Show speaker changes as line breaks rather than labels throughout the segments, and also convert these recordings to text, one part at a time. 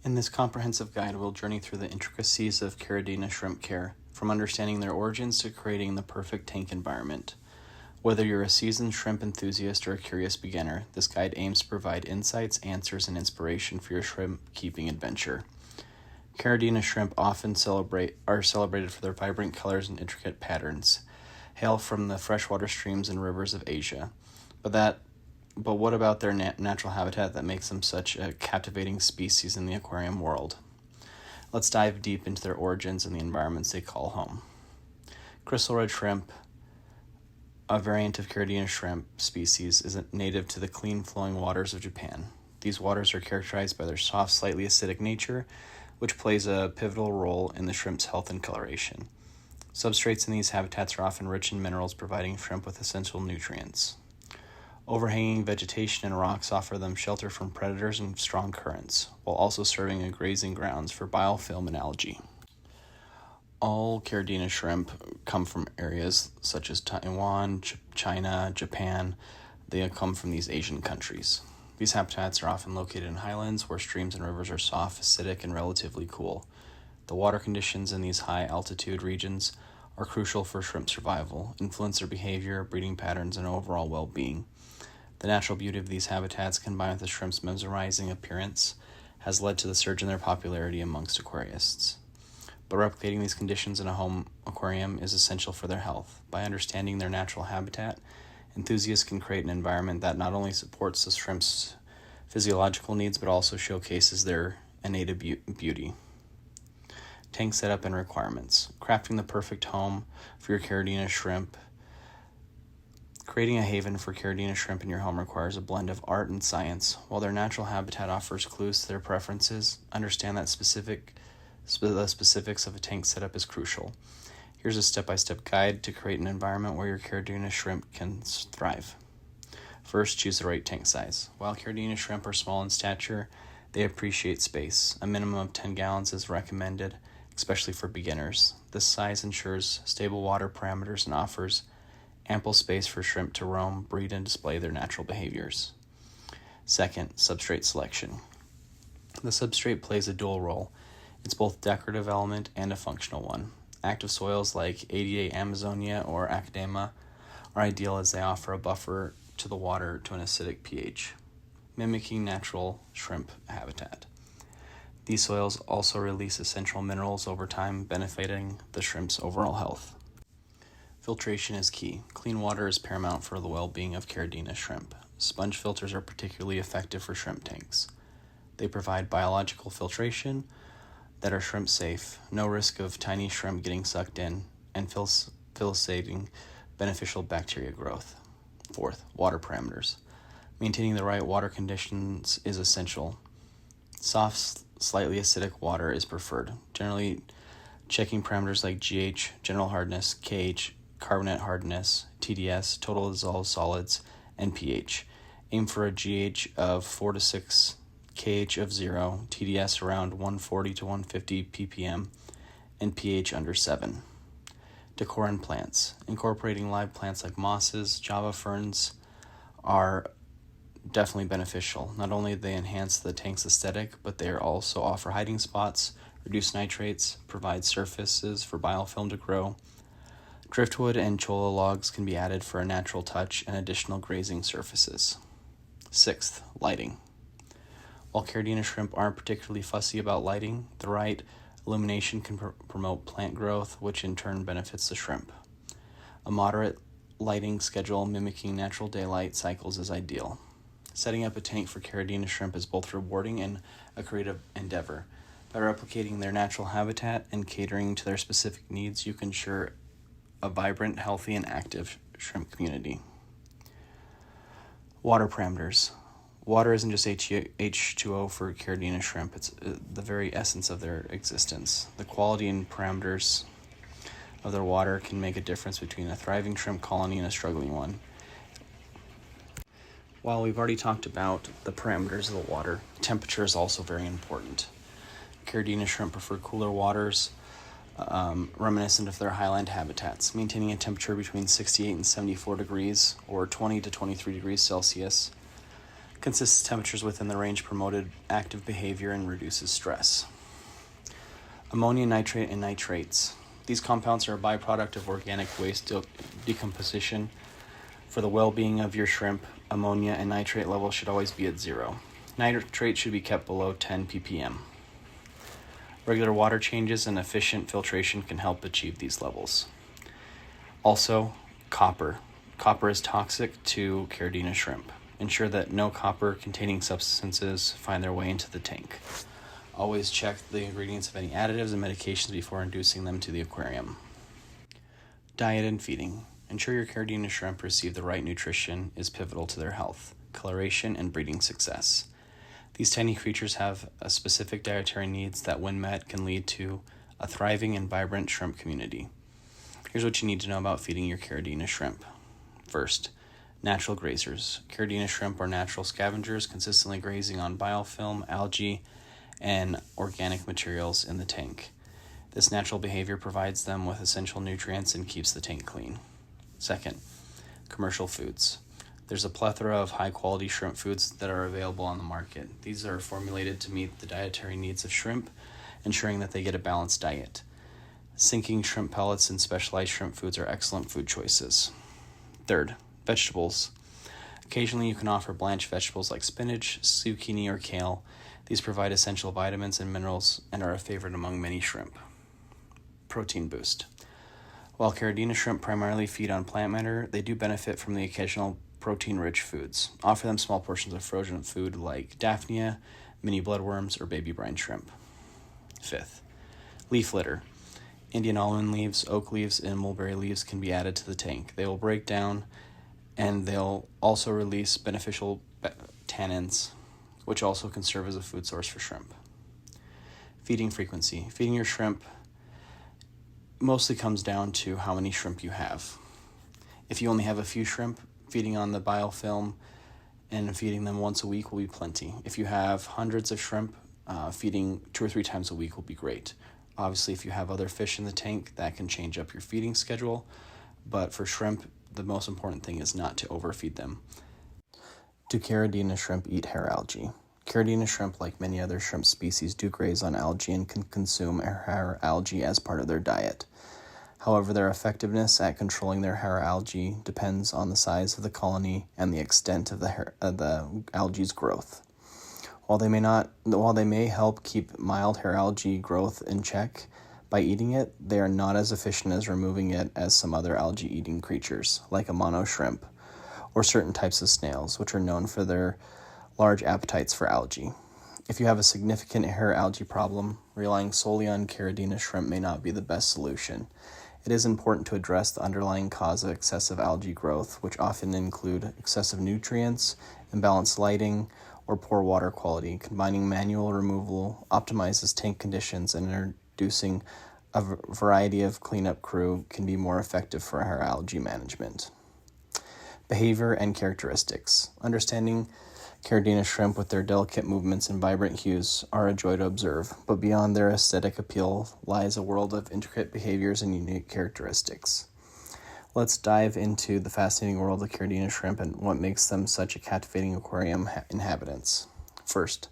In this comprehensive guide, we'll journey through the intricacies of Caridina shrimp care, from understanding their origins to creating the perfect tank environment. Whether you're a seasoned shrimp enthusiast or a curious beginner, this guide aims to provide insights, answers, and inspiration for your shrimp keeping adventure. Caridina shrimp often are celebrated for their vibrant colors and intricate patterns, hail from the freshwater streams and rivers of Asia. But what about their natural habitat that makes them such a captivating species in the aquarium world? Let's dive deep into their origins and the environments they call home. Crystal red shrimp, a variant of Caridina shrimp species, is native to the clean flowing waters of Japan. These waters are characterized by their soft, slightly acidic nature, which plays a pivotal role in the shrimp's health and coloration. Substrates in these habitats are often rich in minerals, providing shrimp with essential nutrients. Overhanging vegetation and rocks offer them shelter from predators and strong currents, while also serving as grazing grounds for biofilm and algae. All Caridina shrimp come from areas such as Taiwan, China, Japan. They come from these Asian countries. These habitats are often located in highlands where streams and rivers are soft, acidic, and relatively cool. The water conditions in these high-altitude regions are crucial for shrimp survival, influence their behavior, breeding patterns, and overall well-being. The natural beauty of these habitats, combined with the shrimp's mesmerizing appearance, has led to the surge in their popularity amongst aquarists. But replicating these conditions in a home aquarium is essential for their health. By understanding their natural habitat, enthusiasts can create an environment that not only supports the shrimp's physiological needs, but also showcases their innate beauty. Tank setup and requirements. Crafting the perfect home for your Caridina shrimp. Creating a haven for Caridina shrimp in your home requires a blend of art and science. While their natural habitat offers clues to their preferences, understand that the specifics of a tank setup is crucial. Here's a step-by-step guide to create an environment where your Caridina shrimp can thrive. First, choose the right tank size. While Caridina shrimp are small in stature, they appreciate space. A minimum of 10 gallons is recommended, especially for beginners. This size ensures stable water parameters and offers ample space for shrimp to roam, breed, and display their natural behaviors. Second, substrate selection. The substrate plays a dual role. It's both a decorative element and a functional one. Active soils like ADA Amazonia or Academa are ideal as they offer a buffer to the water to an acidic pH, mimicking natural shrimp habitat. These soils also release essential minerals over time, benefiting the shrimp's overall health. Filtration is key. Clean water is paramount for the well-being of Caridina shrimp. Sponge filters are particularly effective for shrimp tanks. They provide biological filtration that are shrimp safe, no risk of tiny shrimp getting sucked in, and facilitating beneficial bacteria growth. Fourth, water parameters. Maintaining the right water conditions is essential. Soft, slightly acidic water is preferred. Generally, checking parameters like GH, general hardness, KH, carbonate hardness, TDS, total dissolved solids, and pH. Aim for a GH of 4 to 6, KH of 0, TDS around 140 to 150 ppm, and pH under 7. Decor and plants. Incorporating live plants like mosses, java ferns are definitely beneficial. Not only do they enhance the tank's aesthetic, but they also offer hiding spots, reduce nitrates, provide surfaces for biofilm to grow. Driftwood and cholla logs can be added for a natural touch and additional grazing surfaces. Sixth, lighting. While Caridina shrimp aren't particularly fussy about lighting, the right illumination can promote plant growth, which in turn benefits the shrimp. A moderate lighting schedule mimicking natural daylight cycles is ideal. Setting up a tank for Caridina shrimp is both rewarding and a creative endeavor. By replicating their natural habitat and catering to their specific needs, you can ensure a vibrant, healthy, and active shrimp community. Water parameters. Water isn't just H2O for Caridina shrimp, it's the very essence of their existence. The quality and parameters of their water can make a difference between a thriving shrimp colony and a struggling one. While we've already talked about the parameters of the water, temperature is also very important. Caridina shrimp prefer cooler waters, reminiscent of their highland habitats, maintaining a temperature between 68 and 74 degrees or 20 to 23 degrees Celsius Consistent temperatures within the range promoted active behavior and reduces stress. Ammonium nitrate and nitrates. These compounds are a byproduct of organic waste decomposition. For the well-being of your shrimp, ammonia and nitrate levels should always be at 0. Nitrate should be kept below 10 ppm. Regular water changes and efficient filtration can help achieve these levels. Also, copper. Copper is toxic to Caridina shrimp. Ensure that no copper-containing substances find their way into the tank. Always check the ingredients of any additives and medications before inducing them to the aquarium. Diet and feeding. Ensure your Caridina shrimp receive the right nutrition is pivotal to their health, coloration, and breeding success. These tiny creatures have a specific dietary needs that, when met, can lead to a thriving and vibrant shrimp community. Here's what you need to know about feeding your Caridina shrimp. First, natural grazers. Caridina shrimp are natural scavengers, consistently grazing on biofilm, algae, and organic materials in the tank. This natural behavior provides them with essential nutrients and keeps the tank clean. Second, commercial foods. There's a plethora of high-quality shrimp foods that are available on the market. These are formulated to meet the dietary needs of shrimp, ensuring that they get a balanced diet. Sinking shrimp pellets and specialized shrimp foods are excellent food choices. Third, vegetables. Occasionally you can offer blanched vegetables like spinach, zucchini, or kale. These provide essential vitamins and minerals and are a favorite among many shrimp. Protein boost. While Caridina shrimp primarily feed on plant matter, they do benefit from the occasional protein-rich foods. Offer them small portions of frozen food like Daphnia, mini bloodworms, or baby brine shrimp. Fifth, leaf litter. Indian almond leaves, oak leaves, and mulberry leaves can be added to the tank. They will break down and they'll also release beneficial tannins, which also can serve as a food source for shrimp. Feeding frequency. Feeding your shrimp mostly comes down to how many shrimp you have. If you only have a few shrimp, feeding on the biofilm and feeding them once a week will be plenty. If you have hundreds of shrimp, feeding 2 or 3 times a week will be great. Obviously, if you have other fish in the tank, that can change up your feeding schedule, but for shrimp, the most important thing is not to overfeed them. Do Caridina shrimp eat hair algae? Caridina shrimp, like many other shrimp species, do graze on algae and can consume hair algae as part of their diet. However, their effectiveness at controlling their hair algae depends on the size of the colony and the extent of the algae's growth. While they may help keep mild hair algae growth in check by eating it, they are not as efficient as removing it as some other algae-eating creatures, like a mono shrimp, or certain types of snails, which are known for their large appetites for algae. If you have a significant hair algae problem, relying solely on Caridina shrimp may not be the best solution. It is important to address the underlying cause of excessive algae growth, which often include excessive nutrients, imbalanced lighting, or poor water quality. Combining manual removal optimizes tank conditions, and introducing a variety of cleanup crew can be more effective for hair algae management. Behavior and characteristics. Understanding Caridina shrimp with their delicate movements and vibrant hues are a joy to observe, but beyond their aesthetic appeal lies a world of intricate behaviors and unique characteristics. Let's dive into the fascinating world of Caridina shrimp and what makes them such a captivating aquarium inhabitants. First,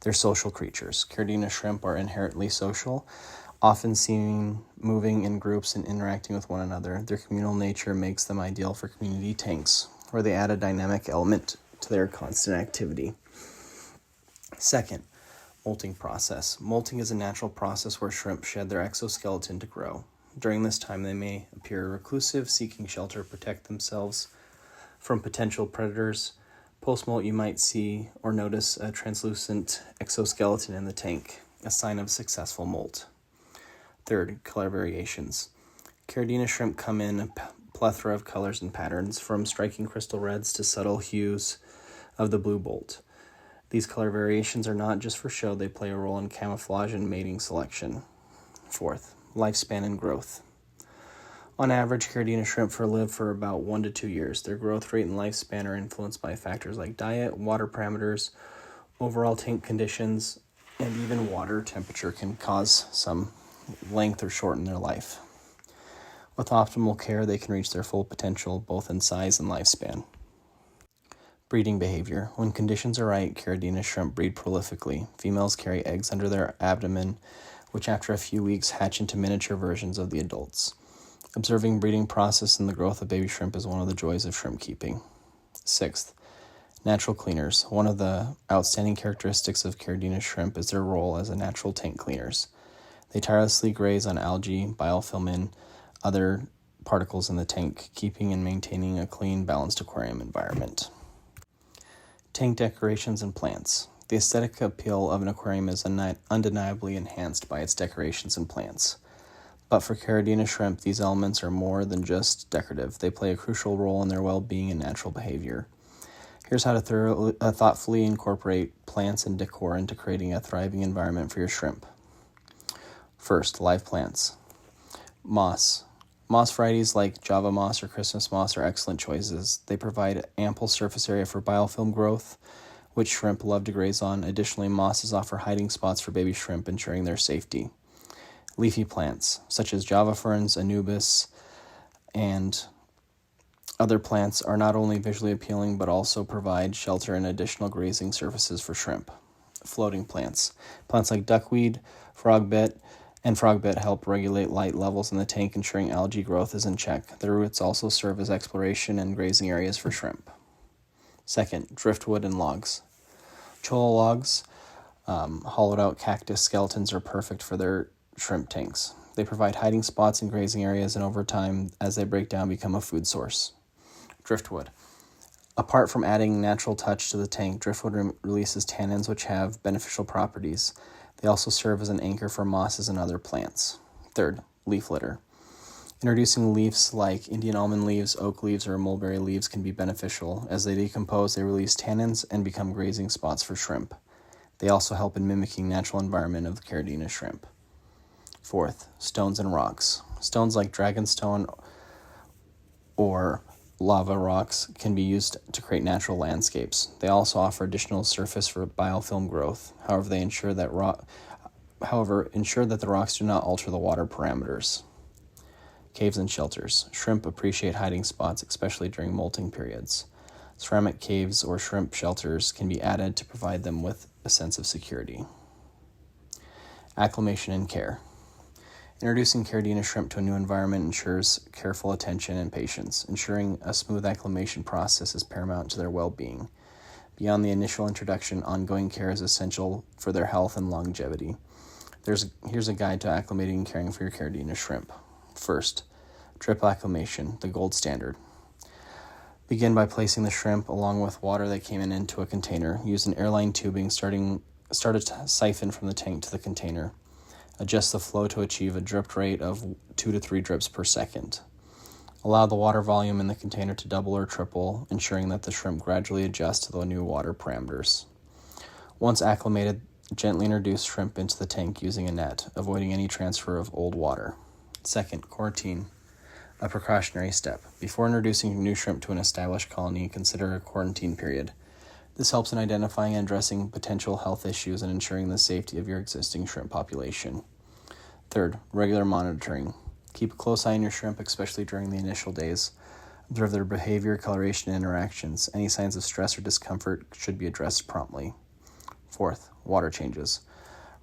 they're social creatures. Caridina shrimp are inherently social, often seen moving in groups and interacting with one another. Their communal nature makes them ideal for community tanks, where they add a dynamic element to their constant activity. Second, molting process. Molting is a natural process where shrimp shed their exoskeleton to grow. During this time, they may appear reclusive, seeking shelter to protect themselves from potential predators. Post-molt, you might see or notice a translucent exoskeleton in the tank, a sign of successful molt. Third, color variations. Caridina shrimp come in a plethora of colors and patterns, from striking crystal reds to subtle hues of the blue bolt. These color variations are not just for show, they play a role in camouflage and mating selection. Fourth, lifespan and growth. On average, Caridina shrimp live for about 1 to 2 years. Their growth rate and lifespan are influenced by factors like diet, water parameters, overall tank conditions, and even water temperature can cause some length or shorten their life. With optimal care, they can reach their full potential both in size and lifespan. Breeding behavior. When conditions are right, Caridina shrimp breed prolifically. Females carry eggs under their abdomen, which after a few weeks hatch into miniature versions of the adults. Observing breeding process and the growth of baby shrimp is one of the joys of shrimp keeping. Sixth, natural cleaners. One of the outstanding characteristics of Caridina shrimp is their role as a natural tank cleaners. They tirelessly graze on algae, biofilm, and other particles in the tank, keeping and maintaining a clean, balanced aquarium environment. Tank decorations and plants. The aesthetic appeal of an aquarium is undeniably enhanced by its decorations and plants. But for Caridina shrimp, these elements are more than just decorative. They play a crucial role in their well-being and natural behavior. Here's how to thoughtfully incorporate plants and decor into creating a thriving environment for your shrimp. First, live plants. Moss. Moss varieties like Java moss or Christmas moss are excellent choices. They provide ample surface area for biofilm growth, which shrimp love to graze on. Additionally, mosses offer hiding spots for baby shrimp, ensuring their safety. Leafy plants, such as Java ferns, Anubis, and other plants, are not only visually appealing but also provide shelter and additional grazing surfaces for shrimp. Floating plants. Plants like duckweed, frogbit help regulate light levels in the tank, ensuring algae growth is in check. Their roots also serve as exploration and grazing areas for shrimp. Second, driftwood and logs. Cholla logs, hollowed-out cactus skeletons are perfect for their shrimp tanks. They provide hiding spots and grazing areas, and over time, as they break down, become a food source. Driftwood. Apart from adding natural touch to the tank, driftwood releases tannins which have beneficial properties. They also serve as an anchor for mosses and other plants. Third, leaf litter. Introducing leaves like Indian almond leaves, oak leaves, or mulberry leaves can be beneficial. As they decompose, they release tannins and become grazing spots for shrimp. They also help in mimicking natural environment of the Caridina shrimp. Fourth, stones and rocks. Stones like dragonstone or lava rocks can be used to create natural landscapes. They also offer additional surface for biofilm growth. However, ensure that the rocks do not alter the water parameters. Caves and shelters. Shrimp appreciate hiding spots, especially during molting periods. Ceramic caves or shrimp shelters can be added to provide them with a sense of security. Acclimation and care. Introducing Caridina shrimp to a new environment ensures careful attention and patience. Ensuring a smooth acclimation process is paramount to their well-being. Beyond the initial introduction, ongoing care is essential for their health and longevity. Here's a guide to acclimating and caring for your Caridina shrimp. First, drip acclimation, the gold standard. Begin by placing the shrimp along with water that came into a container. Use an airline tubing, start a siphon from the tank to the container. Adjust the flow to achieve a drip rate of 2 to 3 drips per second. Allow the water volume in the container to double or triple, ensuring that the shrimp gradually adjust to the new water parameters. Once acclimated, gently introduce shrimp into the tank using a net, avoiding any transfer of old water. Second, quarantine, a precautionary step. Before introducing new shrimp to an established colony, consider a quarantine period. This helps in identifying and addressing potential health issues and ensuring the safety of your existing shrimp population. Third, regular monitoring. Keep a close eye on your shrimp, especially during the initial days. Observe their behavior, coloration, and interactions. Any signs of stress or discomfort should be addressed promptly. Fourth, water changes.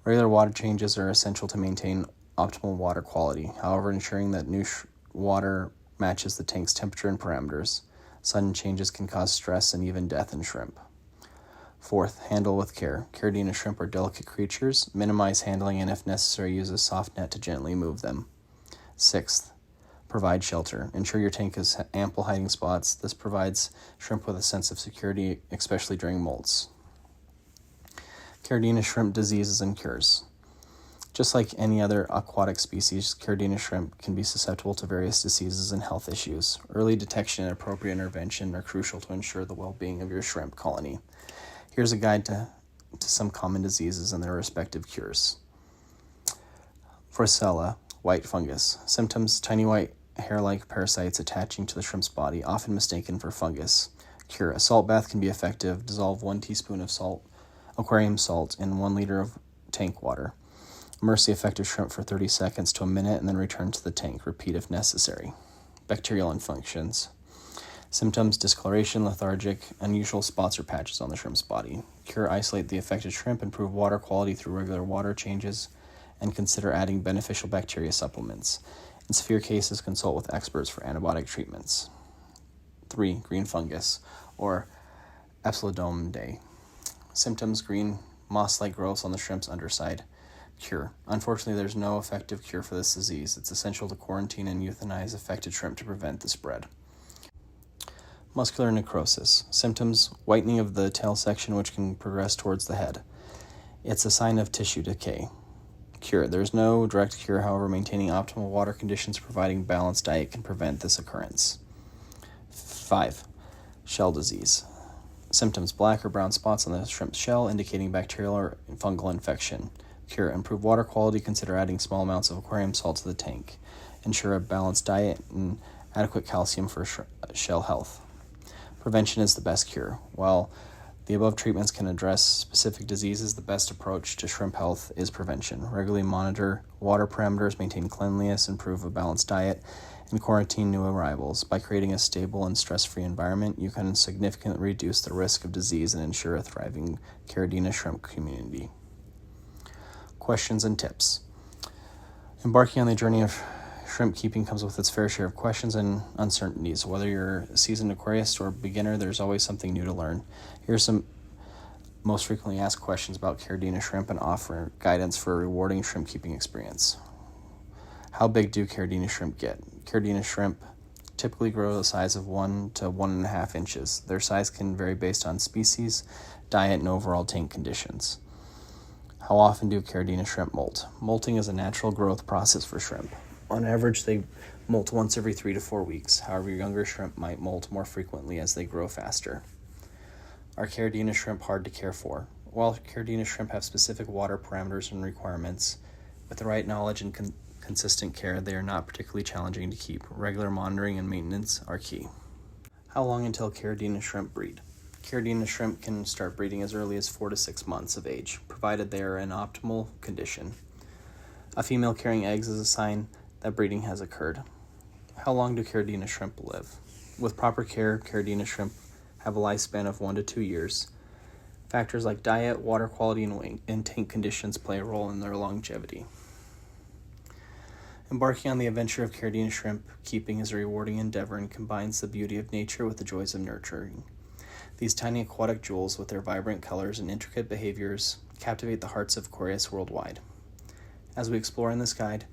Regular water changes are essential to maintain optimal water quality. However, ensuring that new water matches the tank's temperature and parameters. Sudden changes can cause stress and even death in shrimp. Fourth, handle with care. Caridina shrimp are delicate creatures. Minimize handling and, if necessary, use a soft net to gently move them. Sixth, provide shelter. Ensure your tank has ample hiding spots. This provides shrimp with a sense of security, especially during molts. Caridina shrimp diseases and cures. Just like any other aquatic species, Caridina shrimp can be susceptible to various diseases and health issues. Early detection and appropriate intervention are crucial to ensure the well-being of your shrimp colony. Here's a guide to some common diseases and their respective cures. Varicella, white fungus. Symptoms: tiny white hair-like parasites attaching to the shrimp's body, often mistaken for fungus. Cure: a salt bath can be effective. Dissolve 1 teaspoon of aquarium salt, in 1 liter of tank water. Immerse the affected shrimp for 30 seconds to a minute and then return to the tank. Repeat if necessary. Bacterial infections. Symptoms: discoloration, lethargic, unusual spots or patches on the shrimp's body. Cure: isolate the affected shrimp, improve water quality through regular water changes, and consider adding beneficial bacteria supplements. In severe cases, consult with experts for antibiotic treatments. 3. Green fungus, or Epsilodomidae. Symptoms: green, moss-like growths on the shrimp's underside. Cure: unfortunately, there's no effective cure for this disease. It's essential to quarantine and euthanize affected shrimp to prevent the spread. Muscular necrosis. Symptoms: whitening of the tail section, which can progress towards the head. It's a sign of tissue decay. Cure: there's no direct cure, however, maintaining optimal water conditions, providing balanced diet can prevent this occurrence. 5. Shell disease. Symptoms: black or brown spots on the shrimp's shell, indicating bacterial or fungal infection. Cure: improve water quality, consider adding small amounts of aquarium salt to the tank. Ensure a balanced diet and adequate calcium for shell health. Prevention is the best cure. While the above treatments can address specific diseases, the best approach to shrimp health is prevention. Regularly monitor water parameters, maintain cleanliness, improve a balanced diet, and quarantine new arrivals. By creating a stable and stress-free environment, you can significantly reduce the risk of disease and ensure a thriving Caridina shrimp community. Questions and tips. Embarking on the journey of shrimp keeping comes with its fair share of questions and uncertainties. Whether you're a seasoned aquarist or beginner, there's always something new to learn. Here's some most frequently asked questions about Caridina shrimp and offer guidance for a rewarding shrimp keeping experience. How big do Caridina shrimp get? Caridina shrimp typically grow the size of 1 to 1.5 inches. Their size can vary based on species, diet, and overall tank conditions. How often do Caridina shrimp molt? Molting is a natural growth process for shrimp. On average, they molt once every 3 to 4 weeks. However, younger shrimp might molt more frequently as they grow faster. Are Caridina shrimp hard to care for? While Caridina shrimp have specific water parameters and requirements, with the right knowledge and consistent care, they are not particularly challenging to keep. Regular monitoring and maintenance are key. How long until Caridina shrimp breed? Caridina shrimp can start breeding as early as 4 to 6 months of age, provided they are in optimal condition. A female carrying eggs is a sign that breeding has occurred. How long do Caridina shrimp live? With proper care, Caridina shrimp have a lifespan of 1 to 2 years. Factors like diet, water quality, and tank conditions play a role in their longevity. Embarking on the adventure of Caridina shrimp keeping is a rewarding endeavor and combines the beauty of nature with the joys of nurturing. These tiny aquatic jewels, with their vibrant colors and intricate behaviors, captivate the hearts of aquarists worldwide. As we explore in this guide,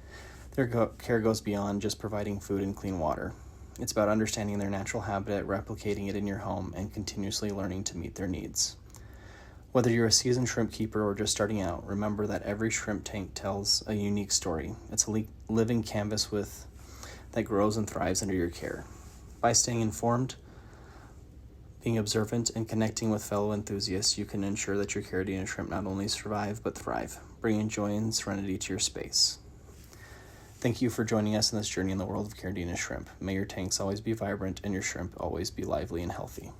their care goes beyond just providing food and clean water. It's about understanding their natural habitat, replicating it in your home, and continuously learning to meet their needs. Whether you're a seasoned shrimp keeper or just starting out, remember that every shrimp tank tells a unique story. It's a living canvas that grows and thrives under your care. By staying informed, being observant, and connecting with fellow enthusiasts, you can ensure that your Caridina shrimp not only survive but thrive, bringing joy and serenity to your space. Thank you for joining us in this journey in the world of Caridina shrimp. May your tanks always be vibrant and your shrimp always be lively and healthy.